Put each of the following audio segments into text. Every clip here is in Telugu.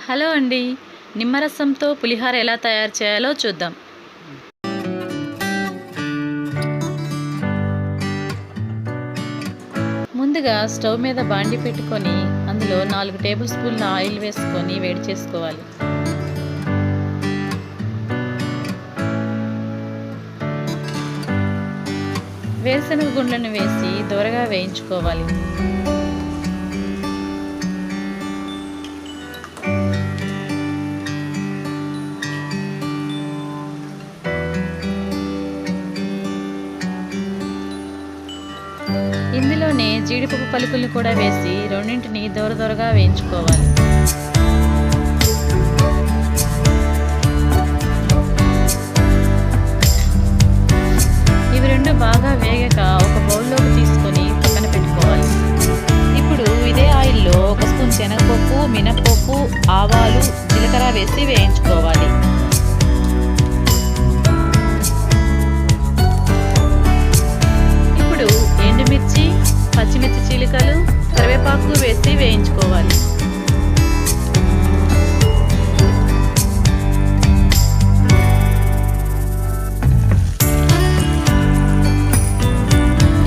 హలో అండి, నిమ్మరసంతో పులిహోర ఎలా తయారు చేయాలో చూద్దాం. ముందుగా స్టవ్ మీద బాండి పెట్టుకొని అందులో 4 టేబుల్ స్పూన్ల ఆయిల్ వేసుకొని వేడి చేసుకోవాలి. వేరుశనగ గుండ్లను వేసి దోరగా వేయించుకోవాలి. ఇందులోనే జీడిపప్పు పలుకుల్ని కూడా వేసి రెండింటిని దోరగా వేయించుకోవాలి. ఇవి రెండు బాగా వేగాక ఒక బౌల్లోకి తీసుకొని పక్కన పెట్టుకోవాలి. ఇప్పుడు ఇదే ఆయిల్లో 1 స్పూన్ శనగపప్పు, మినప్పప్పు, ఆవాలు, జీలకర్ర వేసి వేయించుకోవాలి. ఎండుమిర్చి, పచ్చిమిర్చి చీలికలు, కరివేపాకు వేసి వేయించుకోవాలి.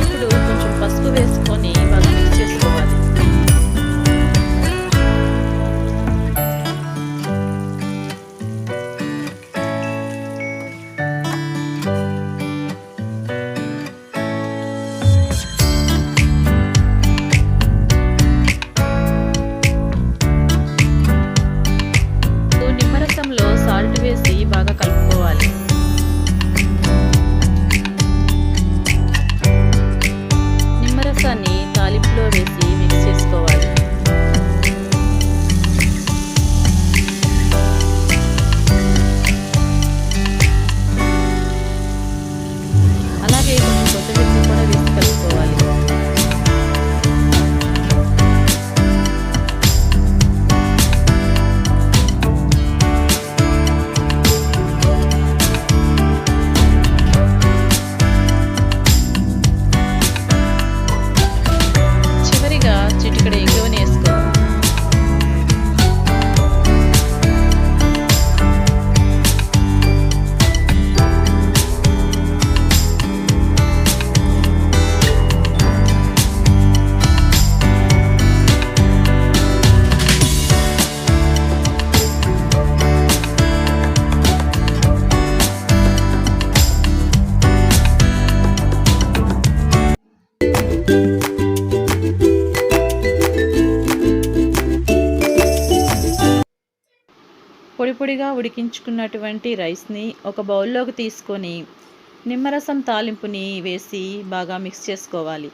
ఇప్పుడు కొంచెం పసుపు వేసుకొని బాగా మిక్స్ చేసుకోవాలి. సాల్ట్ వేసి బాగా కలుపుకోవాలి. నిమ్మరసాన్ని తాలింపులో వేసి మిక్స్ చేసుకోవాలి. అలాగే కొంచెం కొత్తిమీర కూడా వేసి కలుపుకోవాలి. చిటికెడ ఇంగువని వేసుకోవాలి. పొడిగా ఉడికించుకున్నటువంటి రైస్ని ఒక బౌల్లోకి తీసుకొని నిమ్మరసం తాలింపుని వేసి బాగా మిక్స్ చేసుకోవాలి.